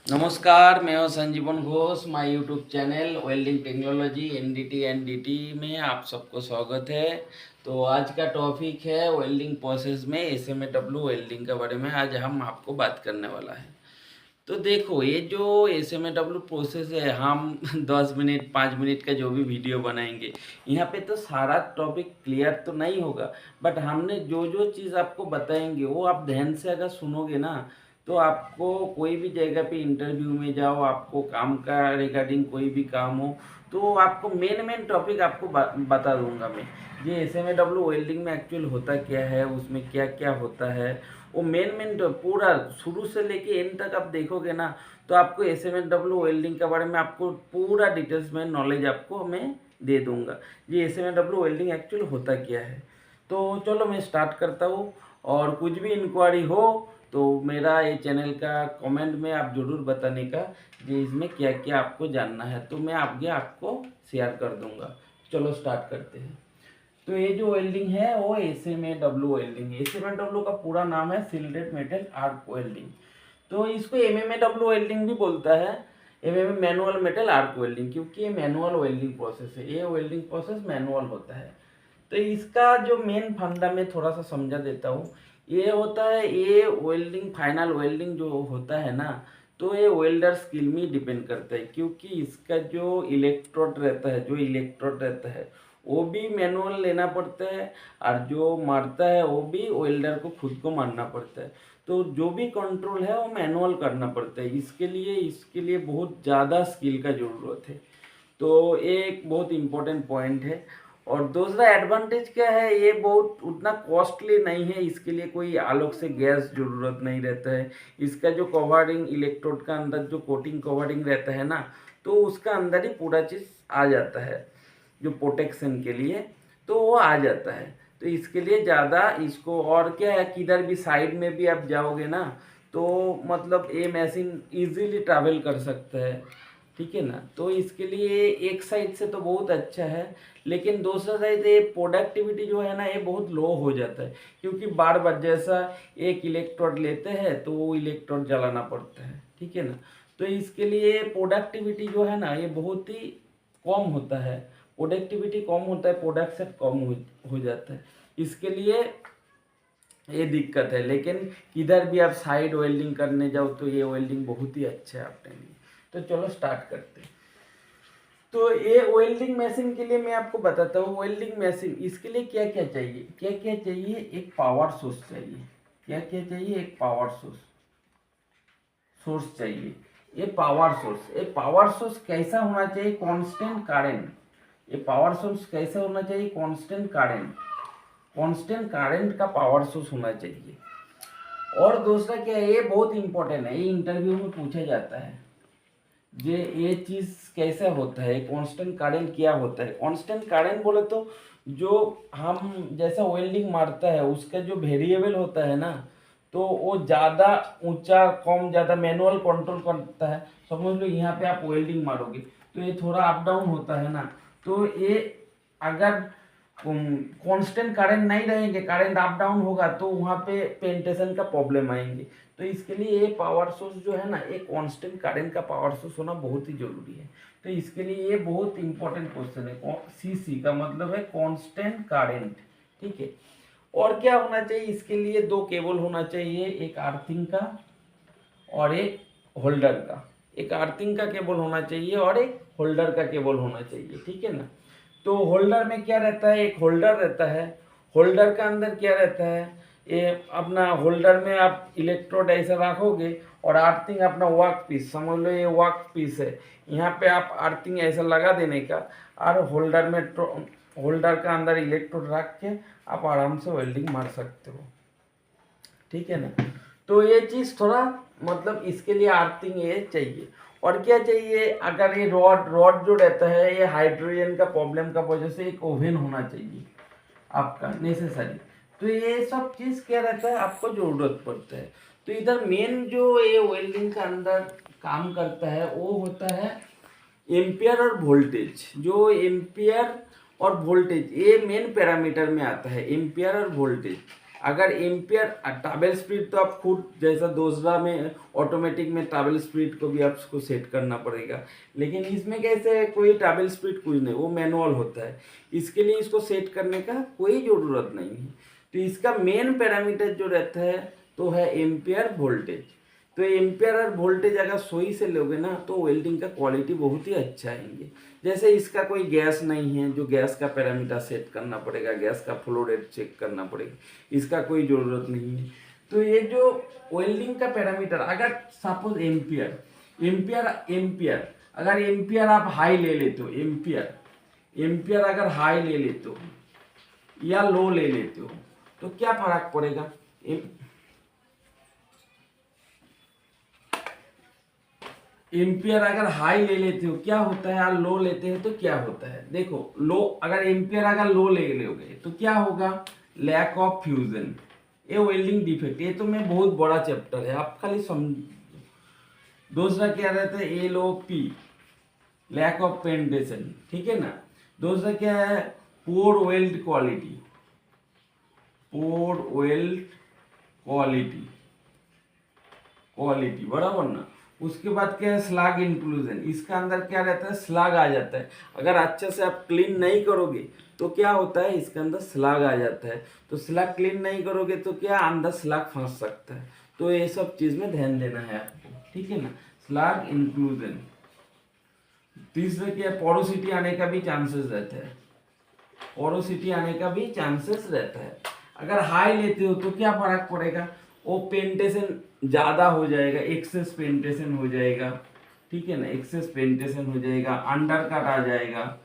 नमस्कार, मैं हूं Sanjeevan Ghosh. My YouTube channel welding technology NDT NDT में आप सबको स्वागत है। तो आज का टॉपिक है वेल्डिंग प्रोसेस में एसएमएडब्ल्यू वेल्डिंग के बारे में आज हम आपको बात करने वाला है। तो देखो, ये जो एसएमएडब्ल्यू प्रोसेस है, हम 10 मिनट 5 मिनट का जो भी वीडियो बनाएंगे, यहाँ पे तो सारा टॉपिक क्लियर तो नहीं होगा, बट हमने जो जो चीज़ आपको बताएंगे वो आप ध्यान से अगर सुनोगे ना, तो आपको कोई भी जगह पे इंटरव्यू में जाओ, आपको काम का रिगार्डिंग कोई भी काम हो, तो आपको मेन मेन टॉपिक आपको बता दूंगा मैं। ये एसएमएडब्ल्यू वेल्डिंग में एक्चुअल होता क्या है, उसमें क्या क्या होता है, वो मेन मेन पूरा शुरू से लेके एंड तक आप देखोगे ना, तो आपको एसएमएडब्ल्यू वेल्डिंग के बारे में आपको पूरा डिटेल्स में नॉलेज आपको मैं दे दूंगा। ये एसएमएडब्ल्यू वेल्डिंग एक्चुअल होता क्या है। तो चलो मैं स्टार्ट करता हूँ, और कुछ भी इंक्वायरी हो तो मेरा ये चैनल का कमेंट में आप ज़रूर बताने का, कि इसमें क्या क्या आपको जानना है, तो मैं आगे आपको शेयर कर दूंगा। चलो स्टार्ट करते हैं। तो ये जो वेल्डिंग है वो एसएमएडब्ल्यू वेल्डिंग है। एसएमएडब्ल्यू का पूरा नाम है शिल्डेड मेटल आर्क वेल्डिंग। तो इसको एमएमएडब्ल्यू वेल्डिंग भी बोलता है, MM manual metal arc welding, क्योंकि ये मैनुअल वेल्डिंग प्रोसेस है। ये वेल्डिंग प्रोसेस मैनुअल होता है। तो इसका जो मेन फंडा में थोड़ा सा समझा देता हूँ। ये होता है, ये वेल्डिंग फाइनल वेल्डिंग जो होता है ना, तो ये वेल्डर स्किल में डिपेंड करता है, क्योंकि इसका जो इलेक्ट्रोड रहता है वो भी मैनुअल लेना पड़ता है, और जो मारता है वो भी वेल्डर को खुद को मारना पड़ता है। तो जो भी कंट्रोल है वो मैनुअल करना पड़ता है। इसके लिए बहुत ज़्यादा स्किल का ज़रूरत है। तो ये एक बहुत इम्पोर्टेंट पॉइंट है। और दूसरा एडवांटेज क्या है, ये बहुत उतना कॉस्टली नहीं है। इसके लिए कोई अलग से गैस ज़रूरत नहीं रहता है। इसका जो कवरिंग इलेक्ट्रोड का अंदर जो कोटिंग कवरिंग रहता है ना, तो उसका अंदर ही पूरा चीज़ आ जाता है, जो प्रोटेक्शन के लिए, तो वो आ जाता है। तो इसके लिए ज़्यादा इसको, और क्या है, किधर भी साइड में भी आप जाओगे ना, तो मतलब ये मशीन इजीली ट्रैवल कर सकता है, ठीक है ना। तो इसके लिए एक साइड से तो बहुत अच्छा है, लेकिन दूसरा साइड ये प्रोडक्टिविटी जो है ना, ये बहुत लो हो जाता है, क्योंकि बार बार जैसा एक इलेक्ट्रोड लेते हैं तो वो इलेक्ट्रोड जलाना पड़ता है, ठीक है ना। तो इसके लिए प्रोडक्टिविटी जो है ना, ये बहुत ही कम होता है। प्रोडक्टिविटी कम होता है, प्रोडक्शन कम हो जाता है। इसके लिए ये दिक्कत है। लेकिन किधर भी आप साइड वेल्डिंग करने जाओ तो ये वेल्डिंग बहुत ही अच्छा है आपके लिए। तो चलो स्टार्ट करते हैं। तो ये वेल्डिंग मशीन के लिए मैं आपको बताता हूँ। वेल्डिंग मशीन, इसके लिए क्या क्या चाहिए, क्या क्या चाहिए, एक पावर सोर्स चाहिए। क्या क्या चाहिए, एक पावर सोर्स चाहिए। ये पावर सोर्स कैसा होना चाहिए, कांस्टेंट करंट। ये पावर सोर्स कैसा होना चाहिए, कांस्टेंट का पावर सोर्स होना चाहिए। और दूसरा क्या है, ये बहुत इंपॉर्टेंट है, ये इंटरव्यू में पूछा जाता है। ये चीज़ कैसे होता है, कांस्टेंट करंट क्या होता है। कांस्टेंट करंट बोले तो जो हम जैसा वेल्डिंग मारता है उसका जो वेरिएबल होता है ना, तो वो ज़्यादा ऊंचा कम ज़्यादा मैनुअल कंट्रोल करता है। समझ लो यहाँ पे आप वेल्डिंग मारोगे तो ये थोड़ा अप डाउन होता है ना, तो ये अगर कांस्टेंट करंट नहीं रहेंगे, करंट अप डाउन होगा, तो वहाँ पे पेंटेशन का प्रॉब्लम आएंगे। तो इसके लिए ये पावर सोर्स जो है ना, एक कांस्टेंट करंट का पावर सोर्स होना बहुत ही जरूरी है। तो इसके लिए ये बहुत इंपॉर्टेंट क्वेश्चन है। सीसी का मतलब है कांस्टेंट करंट, ठीक है। और क्या होना चाहिए, इसके लिए दो केबल होना चाहिए, एक अर्थिंग का और एक होल्डर का। एक अर्थिंग का केबल होना चाहिए और एक होल्डर का केबल होना चाहिए, ठीक है ना। तो होल्डर में क्या रहता है, एक होल्डर रहता है। होल्डर का अंदर क्या रहता है, ये अपना होल्डर में आप इलेक्ट्रोड ऐसा रखोगे, और अर्थिंग अपना वर्क पीस, समझ लो ये वर्क पीस है, यहाँ पे आप अर्थिंग ऐसा लगा देने का, और होल्डर का अंदर इलेक्ट्रोड रख के आप आराम से वेल्डिंग मार सकते हो, ठीक है ना। तो ये चीज़ थोड़ा मतलब इसके लिए अर्थिंग ये चाहिए। और क्या चाहिए, अगर ये रॉड रॉड जो रहता है, ये हाइड्रोजन का प्रॉब्लम का वजह से एक ओवन होना चाहिए आपका नेसेसरी। तो ये सब चीज़ क्या रहता है, आपको ज़रूरत पड़ता है। तो इधर मेन जो ये वेल्डिंग का अंदर काम करता है वो होता है एम्पियर और वोल्टेज। जो एम्पियर और वोल्टेज ये मेन पैरामीटर में आता है, एम्पियर और वोल्टेज। अगर एम्पियर ट्रैवल स्पीड तो आप खुद जैसा दूसरा में ऑटोमेटिक में ट्रैवल स्पीड को भी आपको सेट करना पड़ेगा, लेकिन इसमें कैसे कोई ट्रैवल स्पीड कुछ नहीं, वो मैनुअल होता है। इसके लिए इसको सेट करने का कोई ज़रूरत नहीं है। तो इसका मेन पैरामीटर जो रहता है तो है एम्पियर वोल्टेज। तो एम्पियर और वोल्टेज अगर सही से लोगे ना तो वेल्डिंग का क्वालिटी बहुत ही अच्छा आएंगे। जैसे इसका कोई गैस नहीं है, जो गैस का पैरामीटर सेट करना पड़ेगा, गैस का फ्लो रेट चेक करना पड़ेगा, इसका कोई ज़रूरत नहीं है। तो ये जो वेल्डिंग का पैरामीटर अगर सपोज एम्पियर एम्पियर एम्पियर अगर एम्पियर आप हाई ले लेते हो, एम्पियर अगर हाई ले लेते हो या लो ले लेते हो तो क्या फर्क पड़ेगा। एम्पियर अगर हाई ले लेते हो क्या होता है, और लो लेते हो तो क्या होता है। देखो लो अगर एम्पियर अगर लो ले लोगे तो क्या होगा, लैक ऑफ फ्यूजन, ये वेल्डिंग डिफेक्ट। ये तो मैं बहुत बड़ा चैप्टर है, आप खाली समझ। दूसरा क्या रहता है, L O P, lack of penetration, ठीक है ना। दूसरा क्या है, poor weld quality, poor weld quality बराबर ना। उसके बाद क्या है, स्लैग इंक्लूजन, इसका अंदर क्या रहता है, स्लैग आ जाता है। अगर अच्छे से आप क्लीन नहीं करोगे तो क्या होता है, इसके अंदर स्लैग आ जाता है। तो स्लैग क्लीन नहीं करोगे तो क्या अंदर स्लैग फंस सकता है। तो ये सब चीज में ध्यान देना है आपको, ठीक है ना। Slag inclusion. तीसरा क्या है, पोरोसिटी आने का भी चांसेस रहता है, पोरोसिटी आने का भी चांसेस रहता है। अगर हाई लेते हो तो क्या फर्क पड़ेगा, वो पेंटेशन ज़्यादा हो जाएगा, एक्सेस पेंटेशन हो जाएगा, ठीक है ना, एक्सेस पेंटेशन हो जाएगा, अंडर कट आ जाएगा।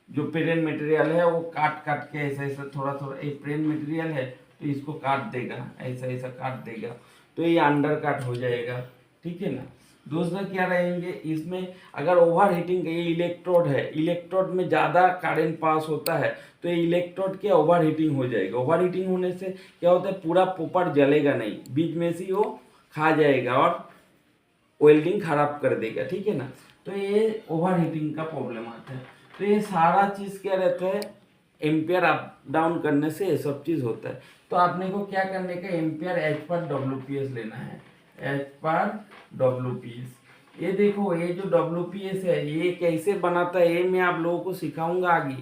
जो प्लेन मटेरियल है वो काट काट के ऐसा ऐसा थोड़ा थोड़ा, एक प्लेन मटेरियल है तो इसको काट देगा, ऐसा ऐसा काट देगा, तो ये अंडर कट हो जाएगा, ठीक है ना। दूसरा क्या रहेंगे इसमें, अगर ओवर हीटिंग, ये इलेक्ट्रोड है, इलेक्ट्रोड में ज़्यादा करंट पास होता है तो ये इलेक्ट्रोड क्या ओवर हीटिंग हो जाएगा। ओवर हीटिंग होने से क्या होता है, पूरा पोपर जलेगा नहीं, बीच में से वो खा जाएगा और वेल्डिंग खराब कर देगा, ठीक है ना। तो ये ओवर हीटिंग का प्रॉब्लम आता है। तो ये सारा चीज़ क्या रहता है, एम्पियर अप डाउन करने से ये सब चीज़ होता है। तो आपने को क्या करने का, एम्पियर एच पर डब्ल्यूपीएस लेना है, एच पर डब्ल्यूपीएस। ये देखो ये जो डब्ल्यूपीएस है ये कैसे बनाता है, ये मैं आप लोगों को सिखाऊंगा आगे।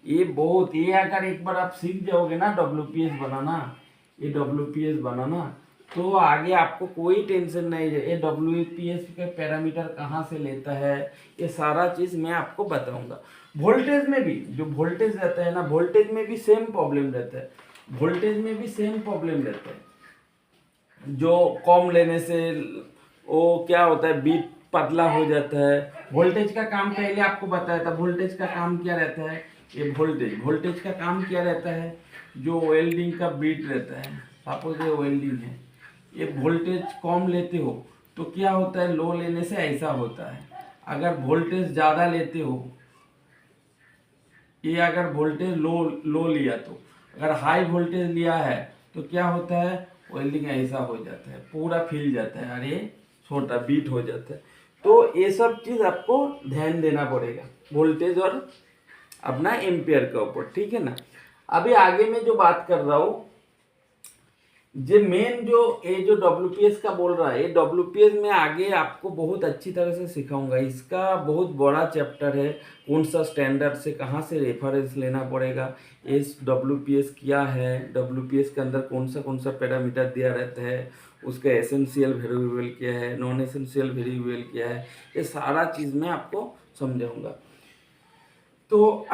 ये बहुत, ये अगर एक बार आप सीख जाओगे ना डब्ल्यूपीएस बनाना, ये डब्ल्यूपीएस बनाना, तो आगे आपको कोई टेंशन नहीं है। ये डब्ल्यूपीएस के पैरामीटर कहाँ से लेता है, ये सारा चीज़ मैं आपको बताऊंगा। वोल्टेज में भी जो वोल्टेज रहता है ना, वोल्टेज में भी सेम प्रॉब्लम रहता है, वोल्टेज में भी सेम प्रॉब्लम रहता है। जो कम लेने से वो क्या होता है, बीट पतला हो जाता है। वोल्टेज का काम पहले आपको बताया था, वोल्टेज का काम क्या रहता है, ये वोल्टेज का काम क्या रहता है, जो वेल्डिंग का बीट रहता है, सपोज ये वेल्डिंग है, ये वोल्टेज कम लेते हो तो क्या होता है, लो लेने से ऐसा होता है। अगर वोल्टेज ज़्यादा लेते हो, ये अगर वोल्टेज लो लिया, तो अगर हाई वोल्टेज लिया है तो क्या होता है, वेल्डिंग ऐसा हो जाता है, पूरा फैल जाता है, अरे छोटा बीट हो जाता है। तो ये सब चीज़ आपको ध्यान देना पड़ेगा, वोल्टेज और अपना एम्पियर के ऊपर, ठीक है ना। अभी आगे मैं जो बात कर रहा हूँ, ये मेन जो ये जो डब्ल्यूपीएस का बोल रहा है, ये डब्ल्यूपीएस में आगे आपको बहुत अच्छी तरह से सिखाऊंगा। इसका बहुत बड़ा चैप्टर है, कौन सा स्टैंडर्ड से कहाँ से रेफरेंस लेना पड़ेगा, इस डब्ल्यूपीएस क्या है, डब्ल्यूपीएस के अंदर कौन सा पैरामीटर दिया रहता है, उसका एसेंशियल वेरिएबल क्या है, नॉन एसेंशियल वेरिएबल क्या है, ये सारा चीज़ मैं आपको समझाऊंगा। तो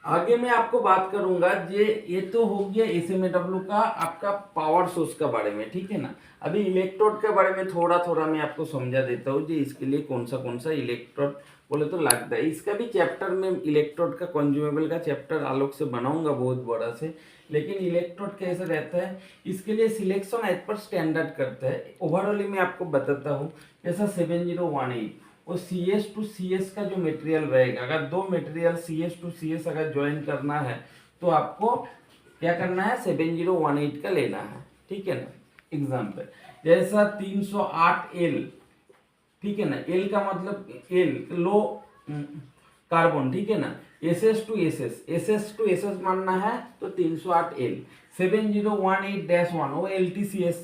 आगे मैं आपको बात करूंगा, ये तो हो गया एसएमएडब्ल्यू का आपका पावर सोर्स का बारे में, ठीक है ना। अभी इलेक्ट्रोड के बारे में थोड़ा थोड़ा मैं आपको समझा देता हूँ जी, इसके लिए कौन सा इलेक्ट्रोड बोले तो लगता है। इसका भी चैप्टर में इलेक्ट्रोड का कंज्यूमेबल का चैप्टर अलग से बनाऊंगा बहुत बड़ा से। लेकिन इलेक्ट्रोड कैसे रहता है, इसके लिए सिलेक्शन एज पर स्टैंडर्ड करता है। ओवरऑल मैं आपको बताता हूँ, जैसा 7018 वो CS टू CS का जो मटेरियल रहेगा, अगर दो मटेरियल CS टू CS अगर ज्वाइन करना है तो आपको क्या करना है, 7018 का लेना है, ठीक है ना। एग्जाम्पल जैसा 308L, ठीक है ना, L का मतलब L लो कार्बन, ठीक है ना, SS टू SS मानना है तो 308L। 7018-1 वो LTCS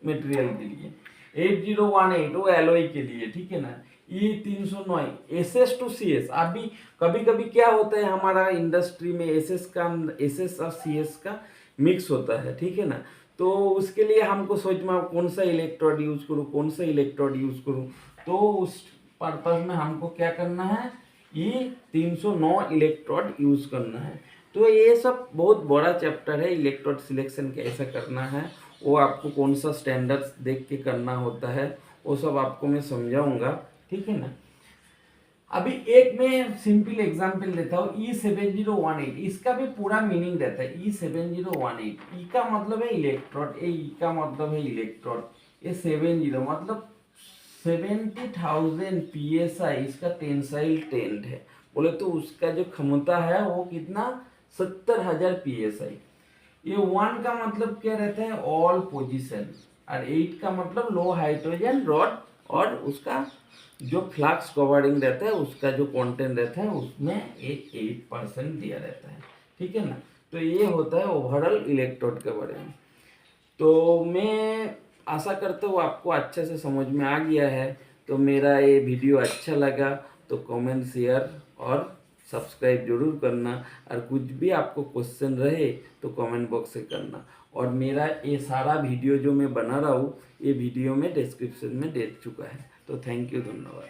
मटेरियल के लिए, 8018 वो एलओई के लिए, ठीक है ना। ये 309 SS टू CS। अभी कभी कभी क्या होता है हमारा इंडस्ट्री में SS और CS का मिक्स होता है, ठीक है ना। तो उसके लिए हमको सोच में कौन सा इलेक्ट्रोड यूज करूँ, तो उस पर्पज में हमको क्या करना है, ये 309 इलेक्ट्रोड यूज करना है। तो ये सब बहुत बड़ा चैप्टर है, इलेक्ट्रोड सिलेक्शन कैसे करना है, वो आपको कौन सा स्टैंडर्ड्स देख के करना होता है, वो सब आपको मैं समझाऊंगा, ठीक है ना। अभी एक मैं सिंपल एग्जांपल देता हूँ, E7018, इसका भी पूरा मीनिंग रहता है। E7018, ई का मतलब है इलेक्ट्रोड, ई का मतलब है इलेक्ट्रोड, ये 70 मतलब 70,000 PSI इसका टेंसाइल टेंट है। बोले तो उसका जो क्षमता है वो कितना, 70,000 PSI। ये 1 का मतलब क्या रहता है, ऑल पोजीशन, और 8 का मतलब लो हाइड्रोजन रॉड, और उसका जो फ्लक्स कवरिंग रहता है उसका जो कंटेंट रहता है उसमें एक 8% दिया रहता है, ठीक है ना। तो ये होता है ओवरऑल इलेक्ट्रोड के बारे में। तो मैं आशा करता हूँ आपको अच्छे से समझ में आ गया है। तो मेरा ये वीडियो अच्छा लगा तो कमेंट, शेयर और सब्सक्राइब जरूर करना, और कुछ भी आपको क्वेश्चन रहे तो कमेंट बॉक्स से करना। और मेरा ये सारा वीडियो जो मैं बना रहा हूँ, ये वीडियो में डिस्क्रिप्शन में दे चुका है। तो थैंक यू, धन्यवाद।